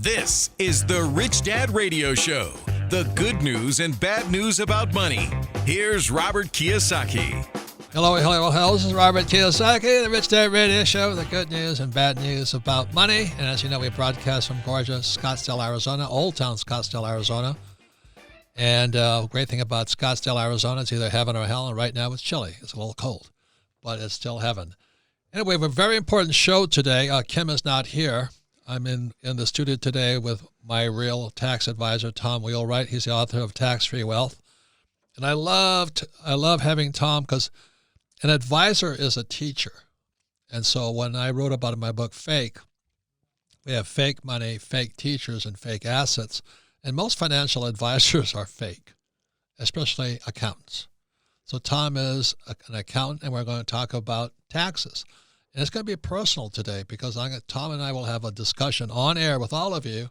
This is the Rich Dad Radio Show. The good news and bad news about money. Here's Robert Kiyosaki. Hello. This is Robert Kiyosaki, the Rich Dad Radio Show, the good news and bad news about money. And as you know, we broadcast from gorgeous Scottsdale, Arizona, Old Town Scottsdale, Arizona. And great thing about Scottsdale, Arizona, it's either heaven or hell. And right now it's chilly. It's a little cold, but it's still heaven. Anyway, we have a very important show today. Kim is not here. I'm in the studio today with my real tax advisor, Tom Wheelwright. He's the author of Tax-Free Wealth. And I love having Tom because an advisor is a teacher. And so when I wrote about in my book, Fake, we have fake money, fake teachers, and fake assets. And most financial advisors are fake, especially accountants. So Tom is an accountant, and we're going to talk about taxes. And it's going to be personal today because Tom and I will have a discussion on air with all of you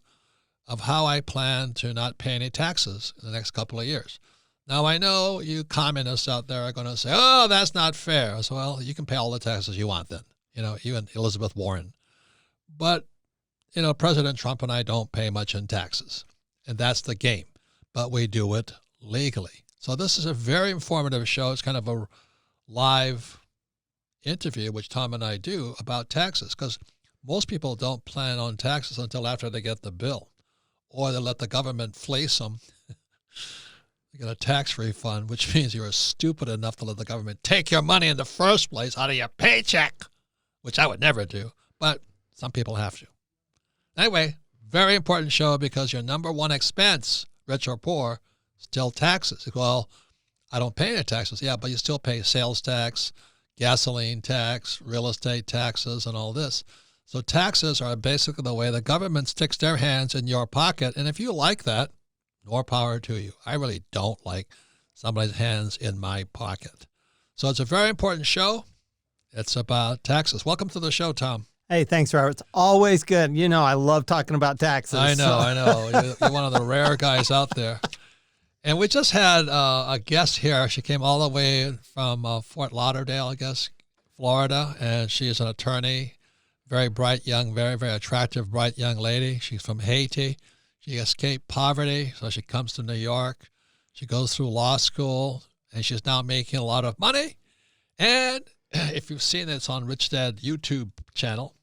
of how I plan to not pay any taxes in the next couple of years. Now, I know you communists out there are going to say, oh, that's not fair. So, well, you can pay all the taxes you want then, you and Elizabeth Warren. But, President Trump and I don't pay much in taxes. And that's the game. But we do it legally. So this is a very informative show. It's kind of a live interview, which Tom and I do about taxes, because most people don't plan on taxes until after they get the bill, or they let the government fleece them. You get a tax refund, which means you're stupid enough to let the government take your money in the first place out of your paycheck, which I would never do, but some people have to. Anyway, very important show because your number one expense, rich or poor, still taxes. Well, I don't pay any taxes. Yeah, but you still pay sales tax, gasoline tax, real estate taxes, and all this. So taxes are basically the way the government sticks their hands in your pocket. And if you like that, more power to you. I really don't like somebody's hands in my pocket. So it's a very important show. It's about taxes. Welcome to the show, Tom. Hey, thanks, Robert. It's always good. I love talking about taxes. I know. You're one of the rare guys out there. And we just had a guest here. She came all the way from Fort Lauderdale, I guess, Florida, and she is an attorney, very bright, young, very, very attractive, bright young lady. She's from Haiti. She escaped poverty, so she comes to New York. She goes through law school, and she's now making a lot of money. And if you've seen it, it's on Rich Dad YouTube channel.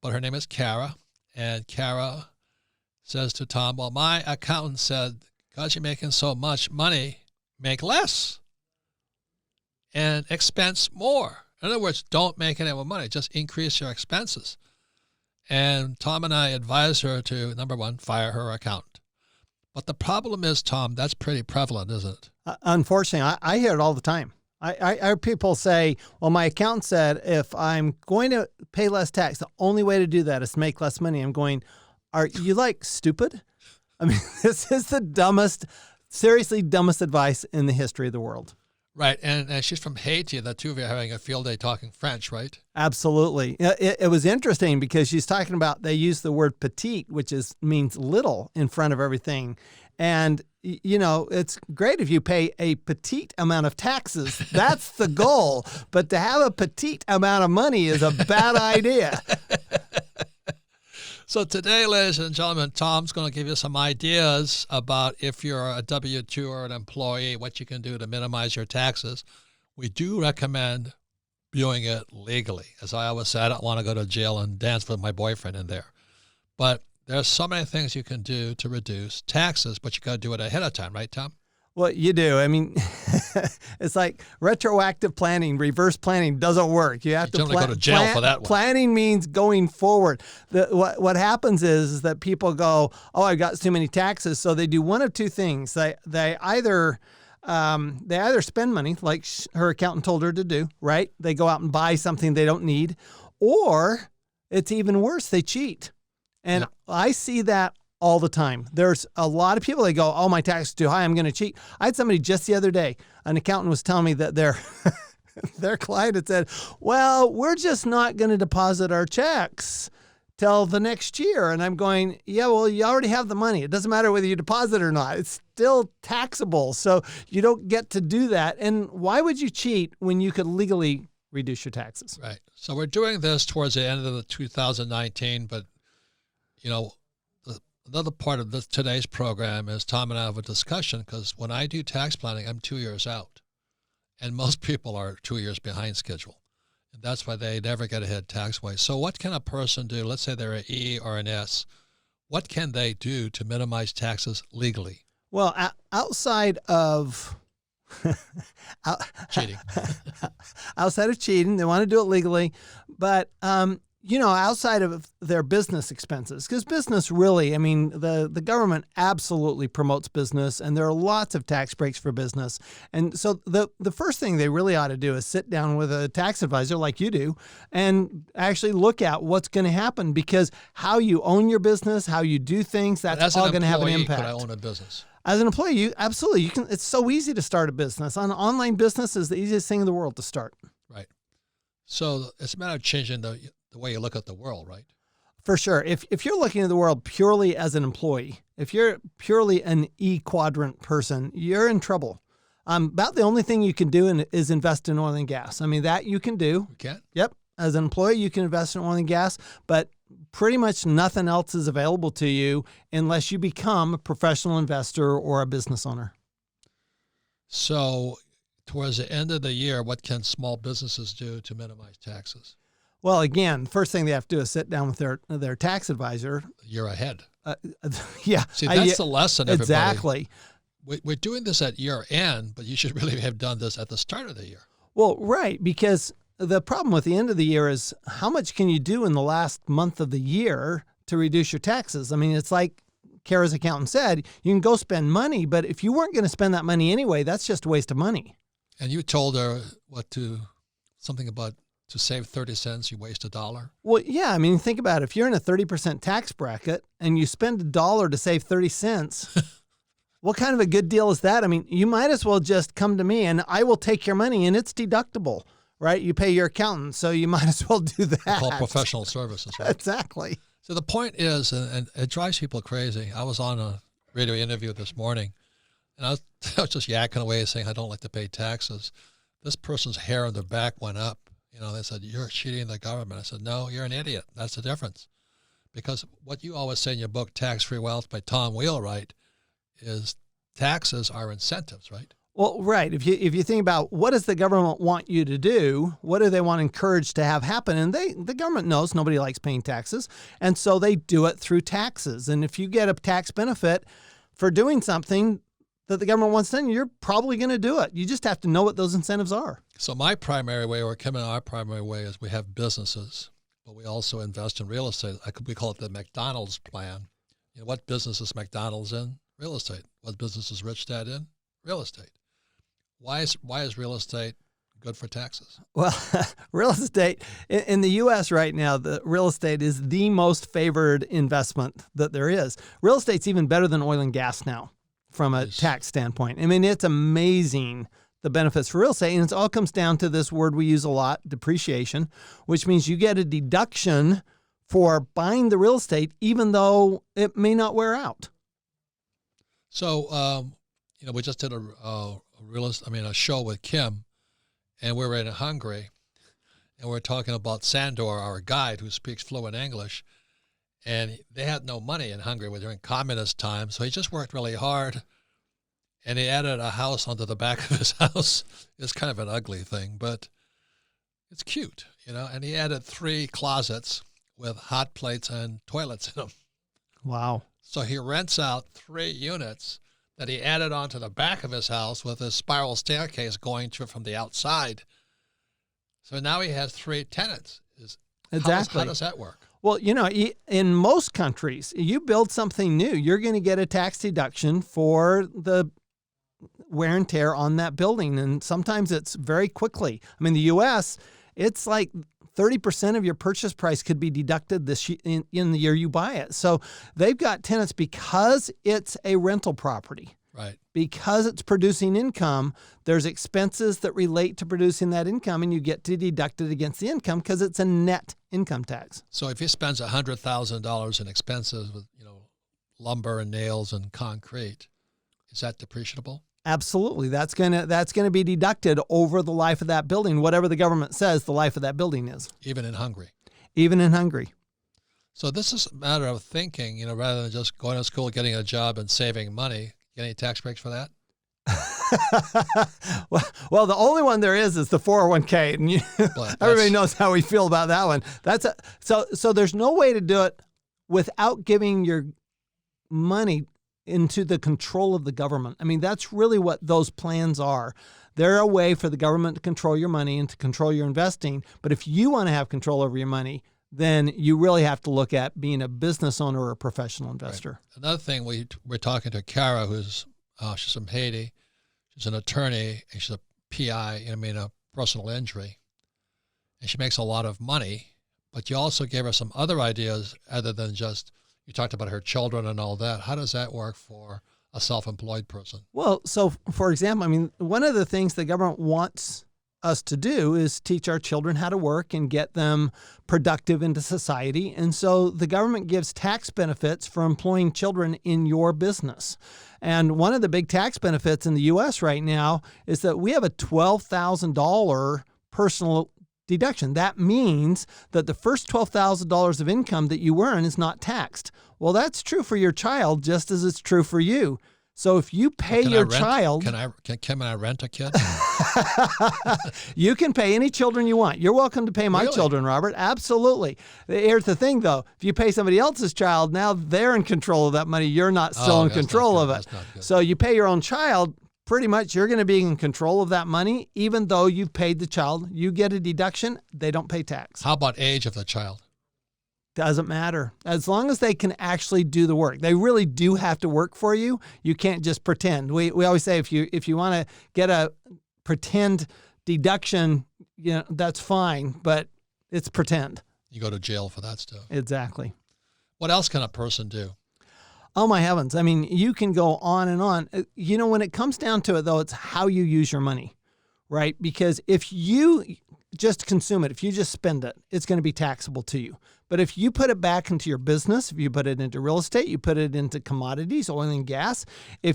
But her name is Kara, and Kara says to Tom, well, my accountant said, because you're making so much money, make less and expense more. In other words, don't make any more money. Just increase your expenses. And Tom and I advise her to, number one, fire her accountant. But the problem is, Tom, that's pretty prevalent, isn't it? Unfortunately, I hear it all the time. I hear people say, well, my accountant said if I'm going to pay less tax, the only way to do that is to make less money. I'm going, are you stupid? I mean, this is the seriously dumbest advice in the history of the world. Right. And she's from Haiti. The two of you are having a field day talking French, right? Absolutely. It was interesting because she's talking about, they use the word petite, which means little in front of everything. And, it's great if you pay a petite amount of taxes. That's the goal. But to have a petite amount of money is a bad idea. So today, ladies and gentlemen, Tom's going to give you some ideas about if you're a W-2 or an employee, what you can do to minimize your taxes. We do recommend doing it legally. As I always say, I don't want to go to jail and dance with my boyfriend in there. But there's so many things you can do to reduce taxes, but you got to do it ahead of time, right, Tom? Well, you do. I mean, it's like retroactive planning, reverse planning doesn't work. You have to go to jail for that one. Planning means going forward. What happens is that people go, oh, I got too many taxes. So they do one of two things. They either spend money like her accountant told her to do, right? They go out and buy something they don't need, or it's even worse, they cheat. And I see that all the time. There's a lot of people that go, oh, my tax is too high, I'm going to cheat. I had somebody just the other day, an accountant was telling me that their client had said, well, we're just not going to deposit our checks till the next year. And I'm going, yeah, well, you already have the money. It doesn't matter whether you deposit or not. It's still taxable. So you don't get to do that. And why would you cheat when you could legally reduce your taxes? Right. So we're doing this towards the end of the 2019, but, the another part of today's program is Tom and I have a discussion because when I do tax planning, I'm 2 years out. And most people are 2 years behind schedule. And that's why they never get ahead tax-wise. So what can a person do? Let's say they're an E or an S. What can they do to minimize taxes legally? Well, outside of Cheating. outside of cheating, they want to do it legally, but outside of their business expenses, because business really, the government absolutely promotes business, and there are lots of tax breaks for business. And so the first thing they really ought to do is sit down with a tax advisor like you do and actually look at what's going to happen, because how you own your business, how you do things, that's all going to have an impact. Could I own a business? As an employee, you can. It's so easy to start a business. An online business is the easiest thing in the world to start. Right. So it's a matter of changing the way you look at the world, right? For sure. If you're looking at the world purely as an employee, if you're purely an E-quadrant person, you're in trouble. About the only thing you can do is invest in oil and gas. That you can do. You can? Yep. As an employee, you can invest in oil and gas, but pretty much nothing else is available to you unless you become a professional investor or a business owner. So towards the end of the year, what can small businesses do to minimize taxes? Well, again, first thing they have to do is sit down with their tax advisor. You're ahead. Yeah. See, that's the lesson, everybody. Exactly. We're doing this at year end, but you should really have done this at the start of the year. Well, right, because the problem with the end of the year is how much can you do in the last month of the year to reduce your taxes? It's like Kara's accountant said, you can go spend money, but if you weren't going to spend that money anyway, that's just a waste of money. And you told her something about to save 30 cents, you waste $1. Well, yeah, think about it. If you're in a 30% tax bracket and you spend $1 to save 30 cents, what kind of a good deal is that? You might as well just come to me and I will take your money and it's deductible. Right? You pay your accountant, so you might as well do that. Called professional services, right? Exactly. So the point is, and it drives people crazy. I was on a radio interview this morning, and I was just yakking away saying, I don't like to pay taxes. This person's hair on their back went up. They said, you're cheating the government. I said, no, you're an idiot. That's the difference. Because what you always say in your book, Tax-Free Wealth by Tom Wheelwright, is taxes are incentives, right? Well, right. If you think about what does the government want you to do, what do they want to encourage to have happen? And the government knows nobody likes paying taxes, and so they do it through taxes. And if you get a tax benefit for doing something that the government wants done, you're probably going to do it. You just have to know what those incentives are. So my primary way, or Kim and our primary way, is we have businesses, but we also invest in real estate. We call it the McDonald's plan. What business is McDonald's in? Real estate. What business is Rich Dad in? Real estate. Why is real estate good for taxes? Well, real estate in the U.S. right now, the real estate is the most favored investment that there is. Real estate's even better than oil and gas now from a tax standpoint. It's amazing the benefits for real estate, and it all comes down to this word we use a lot, depreciation, which means you get a deduction for buying the real estate even though it may not wear out. So, we just did a show with Kim, and we were in Hungary, and we're talking about Sandor, our guide who speaks fluent English, and they had no money in Hungary. We're during communist time, so he just worked really hard, and he added a house onto the back of his house. It's kind of an ugly thing, but it's cute, and he added 3 closets with hot plates and toilets in them. Wow. So he rents out 3 units that he added onto the back of his house with a spiral staircase going to from the outside. So now he has 3 tenants. Exactly. How does that work? Well, in most countries, you build something new, you're going to get a tax deduction for the wear and tear on that building. And sometimes it's very quickly. The U.S., it's like 30% of your purchase price could be deducted in the year you buy it. So they've got tenants because it's a rental property. Right. Because it's producing income, there's expenses that relate to producing that income, and you get to deduct it against the income because it's a net income tax. So if he spends $100,000 in expenses with, lumber and nails and concrete, is that depreciable? Absolutely. That's gonna be deducted over the life of that building, whatever the government says the life of that building is. Even in Hungary? Even in Hungary. So this is a matter of thinking, rather than just going to school, getting a job, and saving money. Get any tax breaks for that? well, the only one there is the 401k, and everybody knows how we feel about that one. So there's no way to do it without giving your money into the control of the government. I mean, that's really what those plans are. They're a way for the government to control your money and to control your investing. But if you want to have control over your money, then you really have to look at being a business owner or a professional investor. Right. Another thing, we're talking to Kara, who's she's from Haiti. She's an attorney, and she's a PI, a personal injury. And she makes a lot of money, but you also gave her some other ideas other than just, you talked about her children and all that. How does that work for a self-employed person? Well, so for example, one of the things the government wants us to do is teach our children how to work and get them productive into society. And so the government gives tax benefits for employing children in your business. And one of the big tax benefits in the U.S. right now is that we have a $12,000 personal deduction. That means that the first $12,000 of income that you earn is not taxed. Well, that's true for your child just as it's true for you. So if you pay your child... Can I rent a kid? You can pay any children you want. You're welcome to pay my children, Robert. Absolutely. Here's the thing, though. If you pay somebody else's child, now they're in control of that money. You're not still in control of it. So you pay your own child, pretty much you're going to be in control of that money. Even though you've paid the child, you get a deduction. They don't pay tax. How about age of the child? Doesn't matter. As long as they can actually do the work. They really do have to work for you. You can't just pretend. We always say if you want to get a pretend deduction, that's fine, but it's pretend. You go to jail for that stuff. Exactly. What else can a person do? Oh my heavens. You can go on and on. When it comes down to it though, it's how you use your money, right? Because if you just consume it, if you just spend it, it's going to be taxable to you. But if you put it back into your business, if you put it into real estate, you put it into commodities, oil and gas. How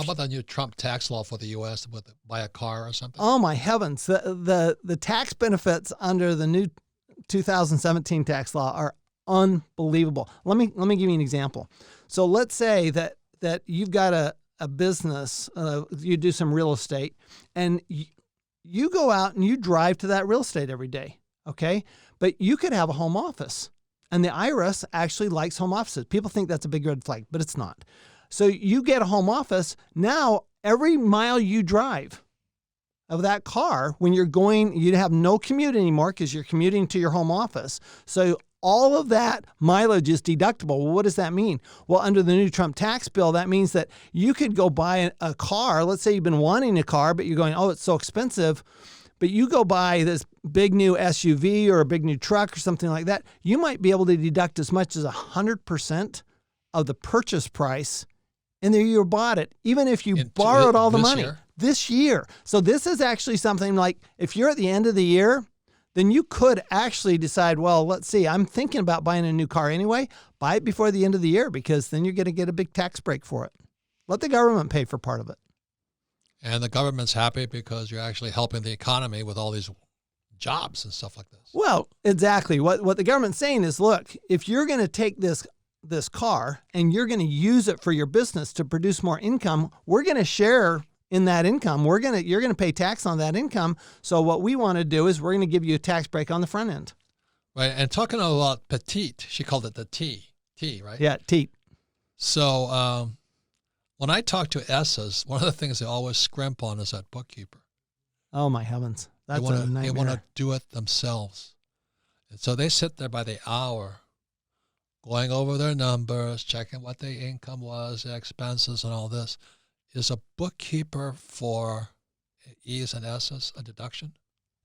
about the new Trump tax law for the U.S. with buy a car or something? Oh my heavens! The tax benefits under the new 2017 tax law are unbelievable. Let me give you an example. So let's say that you've got a business, you do some real estate, and you go out and you drive to that real estate every day. Okay, but you could have a home office. And the IRS actually likes home offices. People think that's a big red flag, but it's not. So you get a home office. Now, every mile you drive of that car, when you're going, you have no commute anymore because you're commuting to your home office. So all of that mileage is deductible. Well, what does that mean? Well, under the new Trump tax bill, that means that you could go buy a car. Let's say you've been wanting a car, but you're going, oh, it's so expensive. But you go buy this big new SUV or a big new truck or something like that, you might be able to deduct as much as 100% of the purchase price in the year you bought it, even if you borrowed all the money this year. So this is actually something like if you're at the end of the year, then you could actually decide, well, let's see, I'm thinking about buying a new car anyway. Buy it before the end of the year because then you're going to get a big tax break for it. Let the government pay for part of it. And the government's happy because you're actually helping the economy with all these jobs and stuff like this. Well, exactly. What the government's saying is, look, if you're going to take this car and you're going to use it for your business to produce more income, we're going to share in that income. You're going to pay tax on that income. So what we want to do is we're going to give you a tax break on the front end. Right. And talking about petite, she called it the T, right? Yeah, teat. So, when I talk to S's, one of the things they always scrimp on is that bookkeeper. Oh, my heavens. That's a nightmare. They want to do it themselves. And so they sit there by the hour going over their numbers, checking what their income was, their expenses, and all this. Is a bookkeeper for E's and S's a deduction?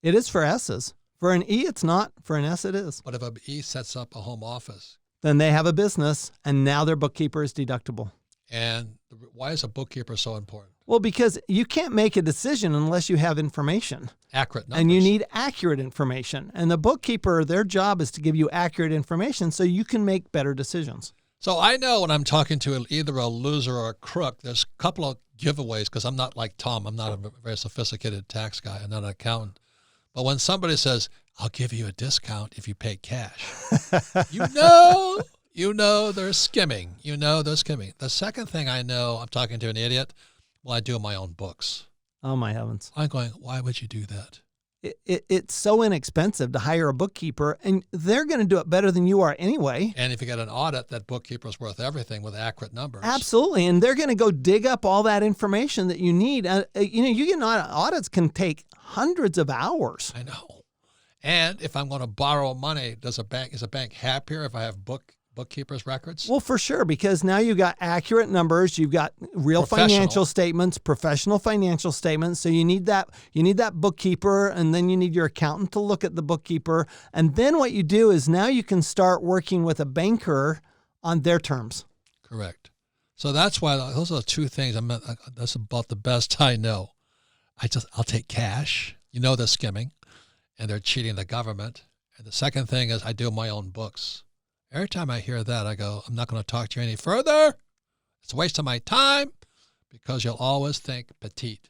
It is for S's. For an E, it's not. For an S, it is. But if an E sets up a home office? Then they have a business, and now their bookkeeper is deductible. And why is a bookkeeper so important? Well, because you can't make a decision unless you have information. Accurate numbers. And you need accurate information. And the bookkeeper, their job is to give you accurate information so you can make better decisions. So I know when I'm talking to either a loser or a crook, there's a couple of giveaways because I'm not like Tom. I'm not a very sophisticated tax guy. I'm not an accountant. But when somebody says, I'll give you a discount if you pay cash. You know they're skimming. The second thing I know, I'm talking to an idiot, well, I do my own books. Oh, my heavens. I'm going, why would you do that? It's so inexpensive to hire a bookkeeper, and they're going to do it better than you are anyway. And if you get an audit, that bookkeeper's worth everything with accurate numbers. Absolutely. And they're going to go dig up all that information that you need. You get audits can take hundreds of hours. I know. And if I'm going to borrow money, is a bank happier if I have bookkeeper's records? Well, for sure, because now you got accurate numbers, you've got real financial statements, professional financial statements. So you need that bookkeeper, and then you need your accountant to look at the bookkeeper. And then what you do is now you can start working with a banker on their terms. Correct. So that's why those are the two things. That's about the best I know. I'll take cash. They're skimming, and they're cheating the government. And the second thing is I do my own books. Every time I hear that, I go, I'm not going to talk to you any further. It's a waste of my time, because you'll always think petite.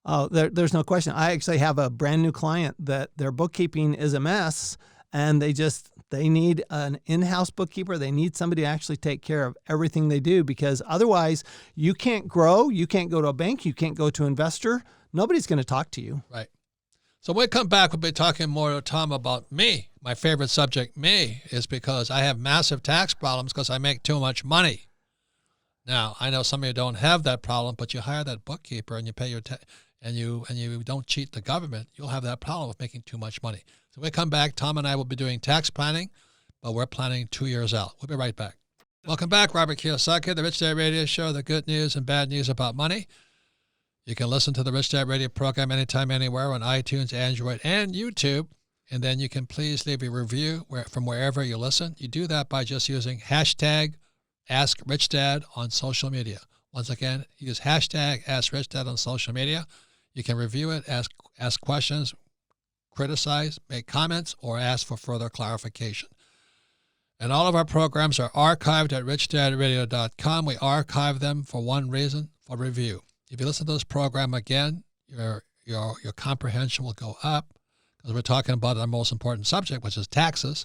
Oh, there's no question. I actually have a brand new client that their bookkeeping is a mess, and they need an in-house bookkeeper. They need somebody to actually take care of everything they do, because otherwise you can't grow. You can't go to a bank. You can't go to an investor. Nobody's going to talk to you. Right. So when we come back, we'll be talking more to Tom about me. My favorite subject, me, is because I have massive tax problems because I make too much money. Now, I know some of you don't have that problem, but you hire that bookkeeper and you pay your and you don't cheat the government, you'll have that problem of making too much money. So when we come back, Tom and I will be doing tax planning, but we're planning 2 years out. We'll be right back. Welcome back, Robert Kiyosaki, the Rich Dad Radio Show, the good news and bad news about money. You can listen to the Rich Dad Radio program anytime, anywhere on iTunes, Android, and YouTube. And then you can please leave a review from wherever you listen. You do that by just using hashtag AskRichDad on social media. Once again, use hashtag AskRichDad on social media. You can review it, ask questions, criticize, make comments, or ask for further clarification. And all of our programs are archived at richdadradio.com. We archive them for one reason, for review. If you listen to this program again, your comprehension will go up, because we're talking about our most important subject, which is taxes.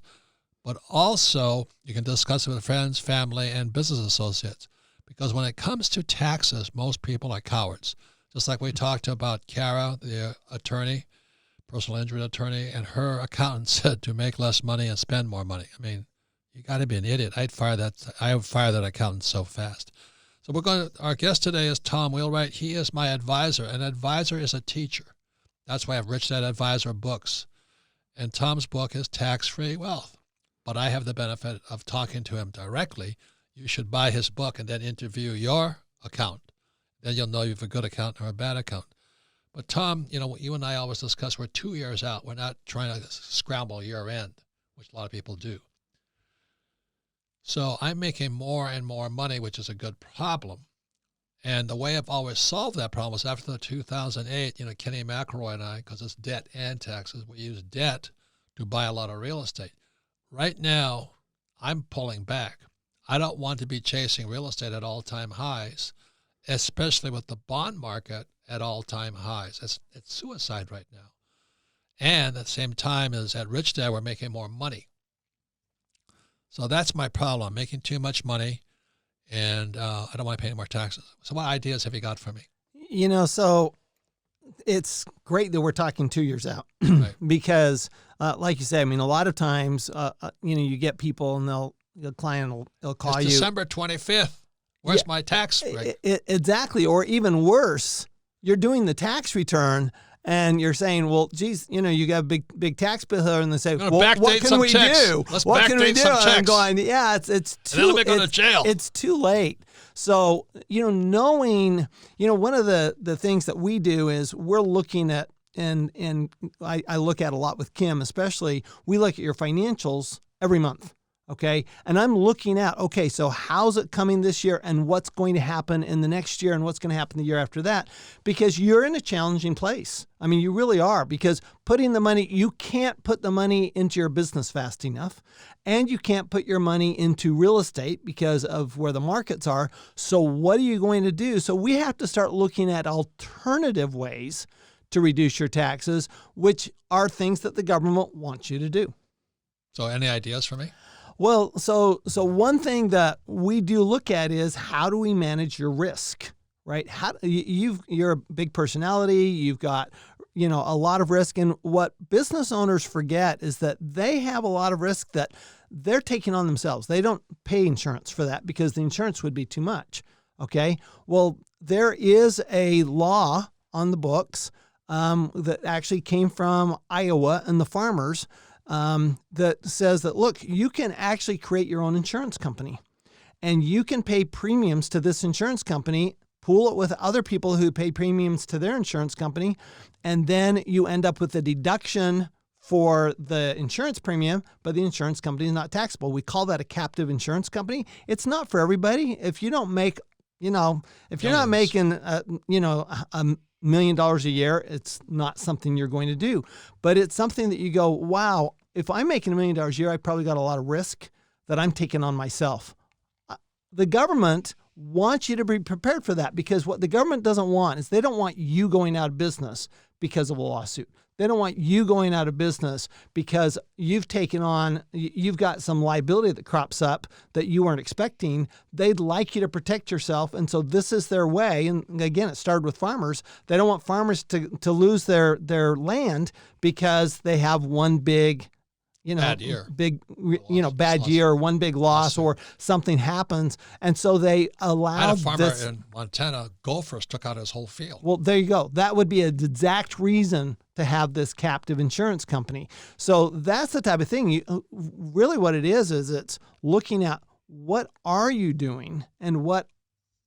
But also, you can discuss it with friends, family, and business associates. Because when it comes to taxes, most people are cowards. Just like we talked about Kara, the attorney, personal injury attorney, and her accountant said to make less money and spend more money. I mean, you got to be an idiot. I would fire that accountant so fast. So our guest today is Tom Wheelwright. He is my advisor. An advisor is a teacher. That's why I have Rich Dad Advisor books. And Tom's book is Tax-Free Wealth. But I have the benefit of talking to him directly. You should buy his book and then interview your accountant. Then you'll know you have a good accountant or a bad accountant. But Tom, you and I always discuss we're 2 years out. We're not trying to scramble year end, which a lot of people do. So I'm making more and more money, which is a good problem. And the way I've always solved that problem was after the 2008, Kenny McElroy and I, because it's debt and taxes, we use debt to buy a lot of real estate. Right now, I'm pulling back. I don't want to be chasing real estate at all-time highs, especially with the bond market at all-time highs. It's suicide right now. And at the same time as at Rich Dad, we're making more money. So that's my problem. I'm making too much money, and I don't want to pay any more taxes. So what ideas have you got for me? So it's great that we're talking 2 years out. Right. Because like you said, a lot of times, you get people and the client will call you. December 25th. Where's my tax rate? Exactly. Or even worse, you're doing the tax return and you're saying, well, geez, you got a big tax bill here, and they say, well, what can we do? What can we do? And I'm going, yeah, it's too. And then go to jail. It's too late. So, knowing, one of the things that we do is we're looking at, and I look at a lot with Kim, especially, we look at your financials every month. Okay. And I'm looking at, okay, so how's it coming this year and what's going to happen in the next year and what's going to happen the year after that? Because you're in a challenging place. You really are, because you can't put the money into your business fast enough, and you can't put your money into real estate because of where the markets are. So what are you going to do? So we have to start looking at alternative ways to reduce your taxes, which are things that the government wants you to do. So any ideas for me? Well, so one thing that we do look at is how do we manage your risk, right? You're a big personality, you've got a lot of risk, and what business owners forget is that they have a lot of risk that they're taking on themselves. They don't pay insurance for that because the insurance would be too much. Okay, well, there is a law on the books that actually came from Iowa and the farmers. That says that, look, you can actually create your own insurance company and you can pay premiums to this insurance company, pool it with other people who pay premiums to their insurance company, and then you end up with a deduction for the insurance premium, but the insurance company is not taxable. We call that a captive insurance company. It's not for everybody. If you don't make, if you're not making, $1 million a year, it's not something you're going to do. But it's something that you go, wow, if I'm making $1 million a year, I probably got a lot of risk that I'm taking on myself. The government wants you to be prepared for that, because what the government doesn't want is they don't want you going out of business because of a lawsuit. They don't want you going out of business because you've got some liability that crops up that you weren't expecting. They'd like you to protect yourself. And so this is their way. And again, it started with farmers. They don't want farmers to lose their land because they have one big, bad year, bad year, or one big loss, or something happens. And so they allowed I had a farmer in Montana, gophers took out his whole field. Well, there you go. That would be an exact reason to have this captive insurance company. So that's the type of thing. Really what it is it's looking at what are you doing and what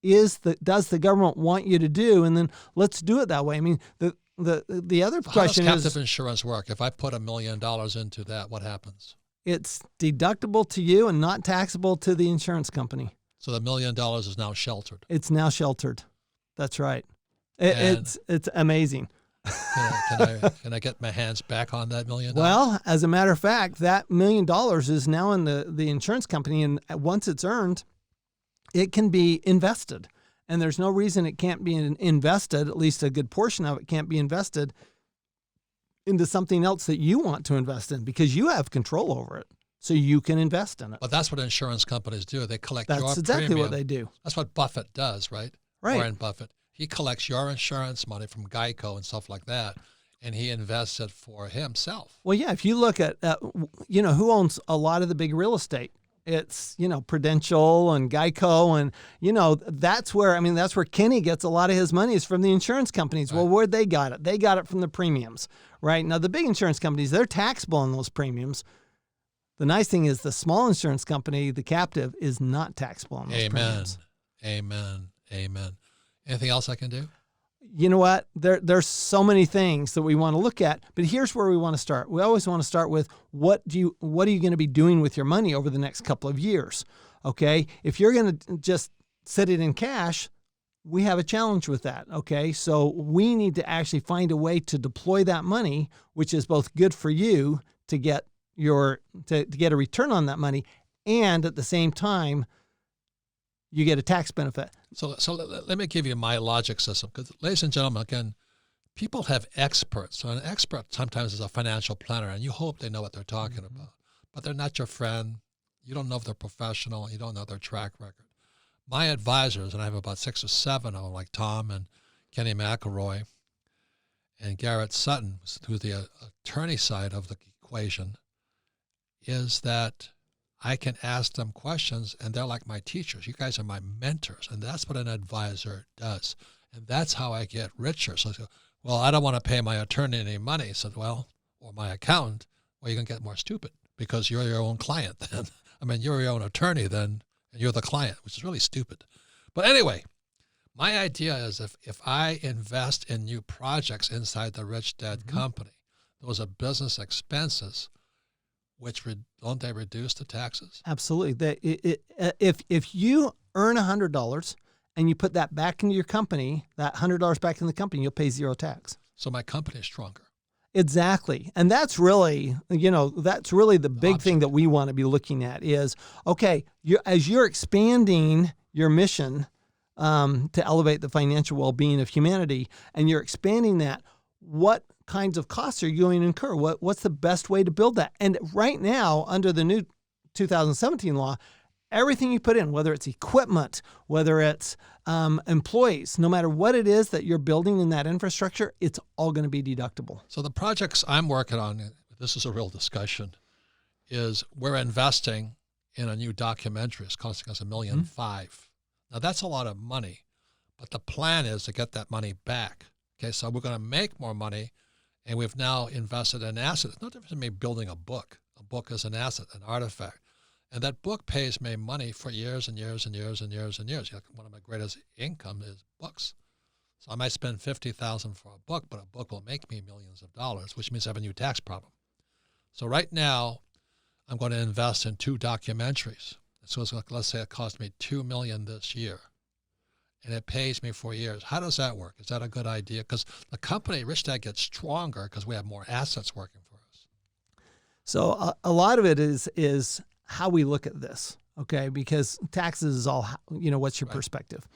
does the government want you to do? And then let's do it that way. I mean, the other question is, how does captive insurance work? If I put $1 million into that, what happens? It's deductible to you and not taxable to the insurance company. So the $1 million is now sheltered. It's now sheltered. That's right. It's amazing. Can I get my hands back on that $1 million? Well, as a matter of fact, that $1 million is now in the insurance company, and once it's earned, it can be invested. And there's no reason it can't be invested, at least a good portion of it can't be invested into something else that you want to invest in, because you have control over it. So you can invest in it. But that's what insurance companies do. They collect your premium. That's exactly what they do. That's what Buffett does, right? Right. Warren Buffett. He collects your insurance money from Geico and stuff like that, and he invests it for himself. Well, yeah, if you look at, who owns a lot of the big real estate, it's, Prudential and Geico, and, that's where Kenny gets a lot of his money, is from the insurance companies. Right. Well, where'd they got it? They got it from the premiums, right? Now, the big insurance companies, they're taxable on those premiums. The nice thing is the small insurance company, the captive, is not taxable on those premiums. Amen. Anything else I can do? You know what? There's so many things that we want to look at, but here's where we want to start. We always want to start with what are you going to be doing with your money over the next couple of years? Okay? If you're going to just set it in cash, we have a challenge with that. Okay? So we need to actually find a way to deploy that money, which is both good for you to get to get a return on that money, and at the same time, you get a tax benefit. So let me give you my logic system, because, ladies and gentlemen, again, people have experts. So an expert sometimes is a financial planner, and you hope they know what they're talking about, but they're not your friend. You don't know if they're professional. You don't know their track record. My advisors, and I have about 6 or 7 of them, like Tom and Kenny McElroy and Garrett Sutton, who's the attorney side of the equation, is that I can ask them questions, and they're like my teachers. You guys are my mentors, and that's what an advisor does. And that's how I get richer. So I go, well, I don't want to pay my attorney any money. I said, well, or my accountant. Well, you're going to get more stupid because you're your own client then. You're your own attorney then, and you're the client, which is really stupid. But anyway, my idea is if I invest in new projects inside the Rich Dad Company, those are business expenses, which don't they reduce the taxes? Absolutely. If you earn $100 and you put that back into your company, that $100 back in the company, you'll pay 0 tax. So my company is stronger. Exactly. And that's really, the big thing that we want to be looking at is, okay, as you're expanding your mission to elevate the financial well-being of humanity, and you're expanding that, what kinds of costs are you going to incur? What's the best way to build that? And right now, under the new 2017 law, everything you put in, whether it's equipment, whether it's employees, no matter what it is that you're building in that infrastructure, it's all going to be deductible. So the projects I'm working on, this is a real discussion, is we're investing in a new documentary. It's costing us $1.5 million. Now that's a lot of money, but the plan is to get that money back. Okay, so we're going to make more money, and we've now invested in assets. It's no different than me building a book. A book is an asset, an artifact. And that book pays me money for years and years and years and years and years. One of my greatest income is books. So I might spend $50,000 for a book, but a book will make me millions of dollars, which means I have a new tax problem. So right now, I'm going to invest in 2 documentaries. So let's say it cost me $2 million this year, and it pays me for years. How does that work? Is that a good idea? Because the company, Rich Dad, gets stronger because we have more assets working for us. So a lot of it is how we look at this, okay? Because taxes is all, what's your perspective?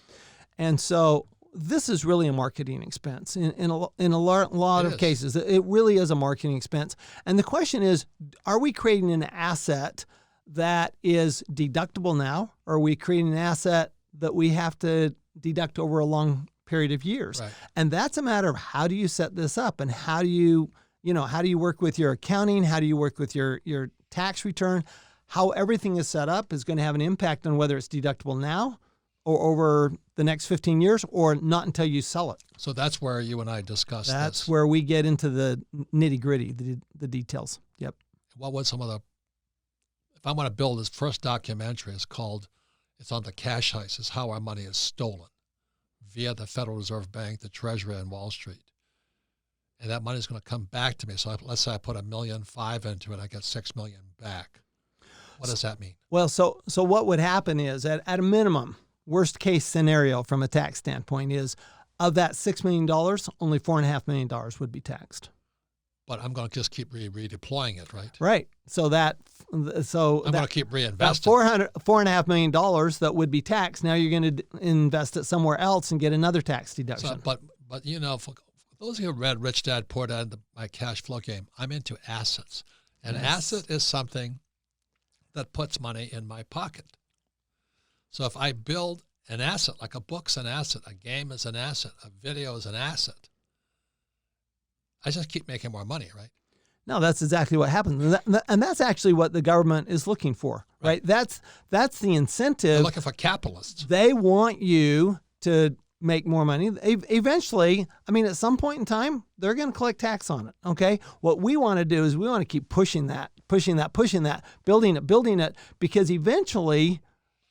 And so this is really a marketing expense. In a lot of cases, it really is a marketing expense. And the question is, are we creating an asset that is deductible now? Or are we creating an asset that we have to deduct over a long period of years? Right. And that's a matter of how do you set this up, and how do you work with your accounting? How do you work with your tax return? How everything is set up is going to have an impact on whether it's deductible now or over the next 15 years or not until you sell it. So that's where you and I discussed this. That's where we get into the nitty-gritty, the details. Yep. What was some of the, if I want to build this first documentary, it's on the cash heist, is how our money is stolen via the Federal Reserve Bank, the Treasury, and Wall Street. And that money is going to come back to me. So let's say I put $1.5 million into it, I get $6 million back. What does that mean? Well, so what would happen is, at a minimum, worst case scenario from a tax standpoint is, of that $6 million, only $4.5 million would be taxed. But I'm going to just keep redeploying it, right? Right. I'm going to keep reinvesting. That $4.5 million that would be taxed, now you're going to invest it somewhere else and get another tax deduction. So, but for those of you who read Rich Dad Poor Dad, my cash flow game, I'm into assets. An asset is something that puts money in my pocket. So if I build an asset, like a book's an asset, a game is an asset, a video is an asset, I just keep making more money, right? No, that's exactly what happens. And that's actually what the government is looking for, right? That's the incentive. They're looking for capitalists. They want you to make more money. Eventually, at some point in time, they're going to collect tax on it, okay? What we want to do is we want to keep pushing that, building it, because eventually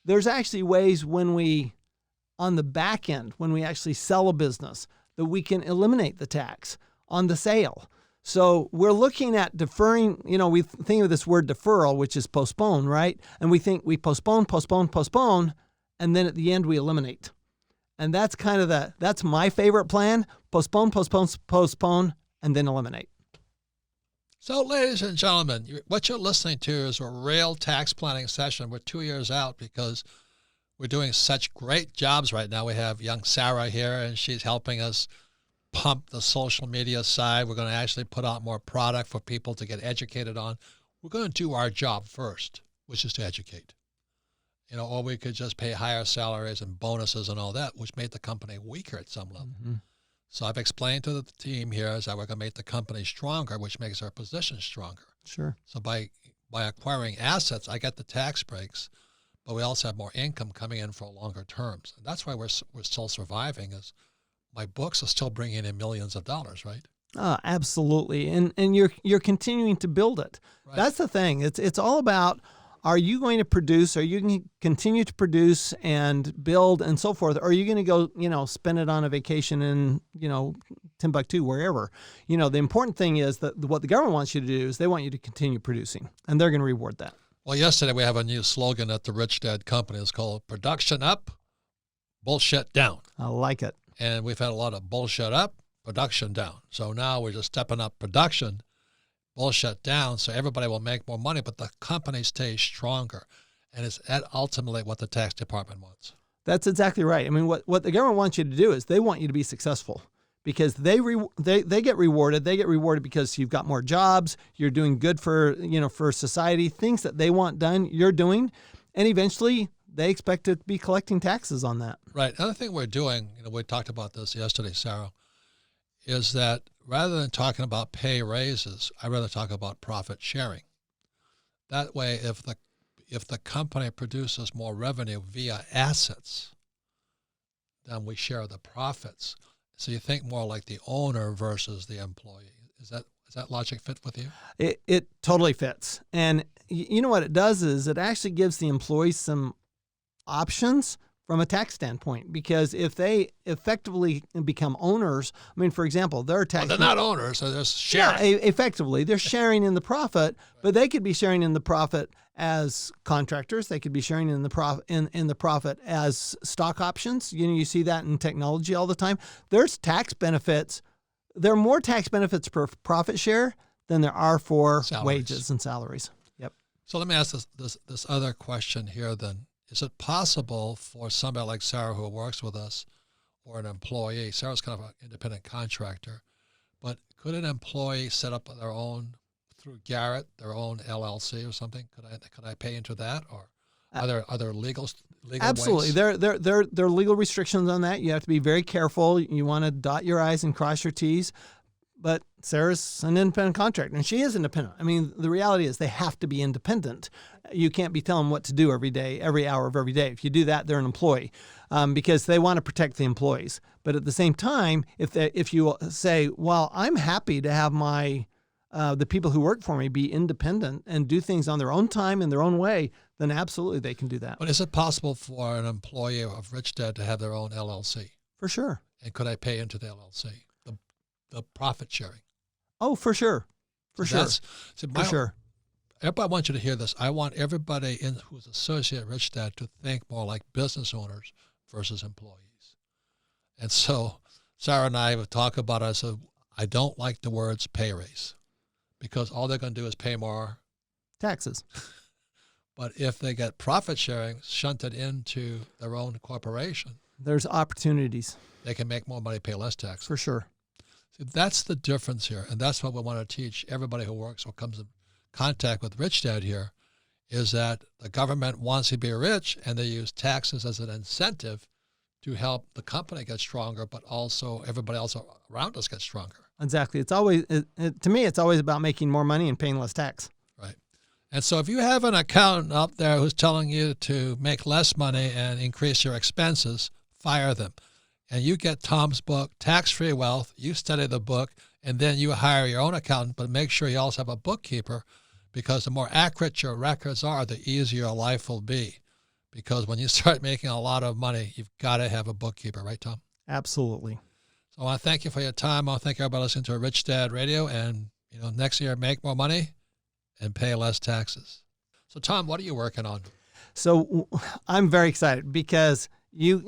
there's actually ways on the back end, when we actually sell a business, that we can eliminate the tax on the sale. So we're looking at deferring, we think of this word deferral, which is postpone, right? And we think we postpone, and then at the end we eliminate. And that's kind of that's my favorite plan: postpone, and then eliminate. So, ladies and gentlemen, what you're listening to is a real tax planning session. We're 2 years out because we're doing such great jobs right now. We have young Sarah here, and she's helping us pump the social media side. We're going to actually put out more product for people to get educated on. We're going to do our job first, which is to educate. Or we could just pay higher salaries and bonuses and all that, which made the company weaker at some level. Mm-hmm. So I've explained to the team here is that we're going to make the company stronger, which makes our position stronger. Sure. So by acquiring assets, I get the tax breaks, but we also have more income coming in for longer terms. And that's why we're still surviving, is my books are still bringing in millions of dollars, right? Absolutely. And you're continuing to build it. Right. That's the thing. It's all about, are you going to produce? Are you going to continue to produce and build and so forth? Or are you going to go, spend it on a vacation in, Timbuktu, wherever? The important thing is that what the government wants you to do is they want you to continue producing, and they're going to reward that. Well, yesterday we have a new slogan at the Rich Dad Company. It's called Production Up, Bullshit Down. I like it. And we've had a lot of bullshit up, production down. So now we're just stepping up production, bullshit down, so everybody will make more money, but the company stays stronger. And it's ultimately what the tax department wants. That's exactly right. What the government wants you to do is they want you to be successful, because they get rewarded. They get rewarded because you've got more jobs. You're doing good for society. Things that they want done, you're doing, and eventually they expect to be collecting taxes on that. Right. Another thing we're doing, we talked about this yesterday, Sarah, is that rather than talking about pay raises, I'd rather talk about profit sharing. That way, if the company produces more revenue via assets, then we share the profits. So you think more like the owner versus the employee. Is that logic fit with you? It totally fits. And you know what it does is it actually gives the employees some options from a tax standpoint, because if they effectively become owners, for example, they're tax. Well, they're not owners, so they're sharing. Yeah, effectively, they're sharing in the profit, but they could be sharing in the profit as contractors. They could be sharing in the profit as stock options. You see that in technology all the time. There's tax benefits. There are more tax benefits per profit share than there are for wages and salaries. Yep. So let me ask this other question here then. Is it possible for somebody like Sarah who works with us, or an employee? Sarah's kind of an independent contractor, but could an employee set up their own, through Garrett, their own LLC or something? Could I pay into that, or are there legal absolutely ways? There are legal restrictions on that. You have to be very careful. You want to dot your I's and cross your T's. But Sarah's an independent contractor, and she is independent. The reality is they have to be independent. You can't be telling them what to do every day, every hour of every day. If you do that, they're an employee, because they want to protect the employees. But at the same time, if you say, well, I'm happy to have the people who work for me be independent and do things on their own time in their own way, then absolutely they can do that. But is it possible for an employee of Rich Dad to have their own LLC? For sure. And could I pay into the LLC? The profit sharing. Oh, for sure. For sure. Everybody wants you to hear this. I want everybody who's associated with Rich Dad to think more like business owners versus employees. And so Sarah and I would talk about it. I said, I don't like the words pay raise, because all they're going to do is pay more taxes. But if they get profit sharing shunted into their own corporation, there's opportunities. They can make more money, pay less tax. For sure. That's the difference here, and that's what we want to teach everybody who works or comes in contact with Rich Dad here, is that the government wants you to be rich, and they use taxes as an incentive to help the company get stronger, but also everybody else around us get stronger. Exactly. It's always, to me, it's always about making more money and paying less tax. Right. And so if you have an accountant out there who's telling you to make less money and increase your expenses, fire them. And you get Tom's book, Tax-Free Wealth, you study the book, and then you hire your own accountant, but make sure you also have a bookkeeper, because the more accurate your records are, the easier your life will be. Because when you start making a lot of money, you've got to have a bookkeeper, right, Tom? Absolutely. So I want to thank you for your time. I want to thank everybody listening to Rich Dad Radio, and next year, make more money and pay less taxes. So Tom, what are you working on? So I'm very excited, because you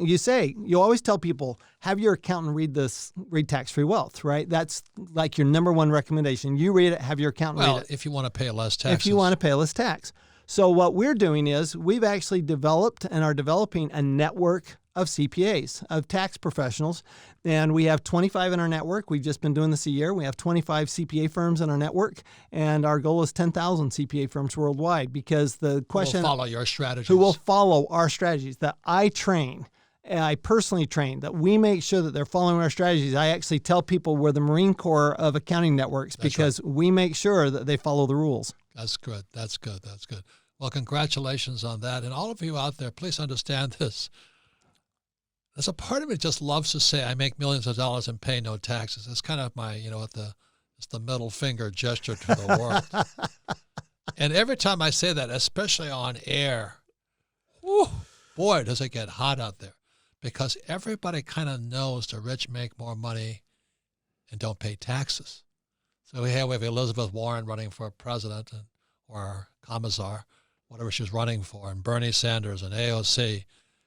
always tell people, have your accountant read Tax-Free Wealth, right? That's like your number one recommendation. You read it, have your accountant read it. If you want to pay less taxes. If you want to pay less tax. So what we're doing is we've actually developed and are developing a network of CPAs, of tax professionals. And we have 25 in our network. We've just been doing this a year. We have 25 CPA firms in our network. And our goal is 10,000 CPA firms worldwide, because the question... Who will follow your strategies. Who will follow our strategies that I train. I personally train, that we make sure that they're following our strategies. I actually tell people we're the Marine Corps of accounting networks, because we make sure that they follow the rules. That's good. That's good. That's good. Well, congratulations on that. And all of you out there, please understand this. There's a part of me that just loves to say I make millions of dollars and pay no taxes. It's kind of my, it's the middle finger gesture to the world. And every time I say that, especially on air, whew, boy, does it get hot out there. Because everybody kind of knows the rich make more money and don't pay taxes. So we have Elizabeth Warren running for president, or commissar, whatever she's running for, and Bernie Sanders and AOC.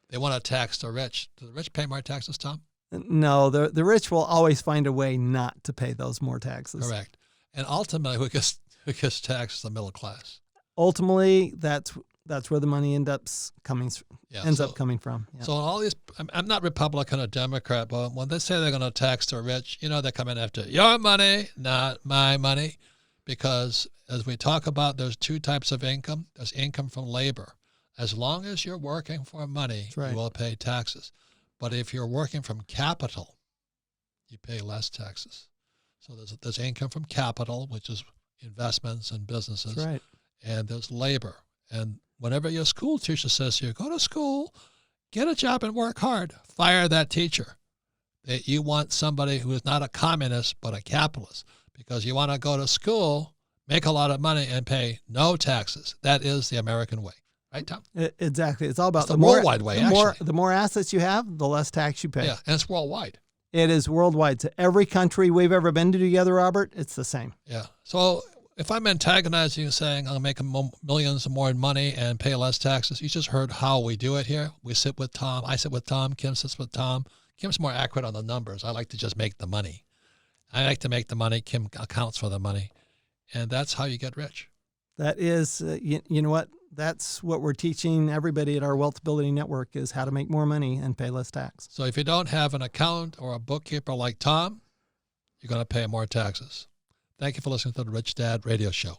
They want to tax the rich. Do the rich pay more taxes, Tom? No, the rich will always find a way not to pay those more taxes. Correct. And ultimately, who gets taxed is the middle class. Ultimately, that's That's where the money ends up coming from. Yeah. So all these, I'm not Republican or Democrat, but when they say they're going to tax the rich, they're coming after your money, not my money, because as we talk about, there's two types of income. There's income from labor. As long as you're working for money, right. You will pay taxes. But if you're working from capital, you pay less taxes. So there's income from capital, which is investments and businesses. That's right. And there's labor. And whenever your school teacher says to you, go to school, get a job and work hard, fire that teacher. You want somebody who is not a communist but a capitalist, because you want to go to school, make a lot of money, and pay no taxes. That is the American way. Right, Tom? Exactly. It's all about the worldwide way, the more assets you have, the less tax you pay. Yeah, and it's worldwide. It is worldwide. So every country we've ever been to together, Robert, it's the same. Yeah. So if I'm antagonizing you saying I'll make millions more in money and pay less taxes, you just heard how we do it here. We sit with Tom. I sit with Tom. Kim sits with Tom. Kim's more accurate on the numbers. I like to just make the money. I like to make the money. Kim accounts for the money. And that's how you get rich. That is, you know what? That's what we're teaching everybody at our Wealth Building Network, is how to make more money and pay less tax. So if you don't have an accountant or a bookkeeper like Tom, you're going to pay more taxes. Thank you for listening to the Rich Dad Radio Show.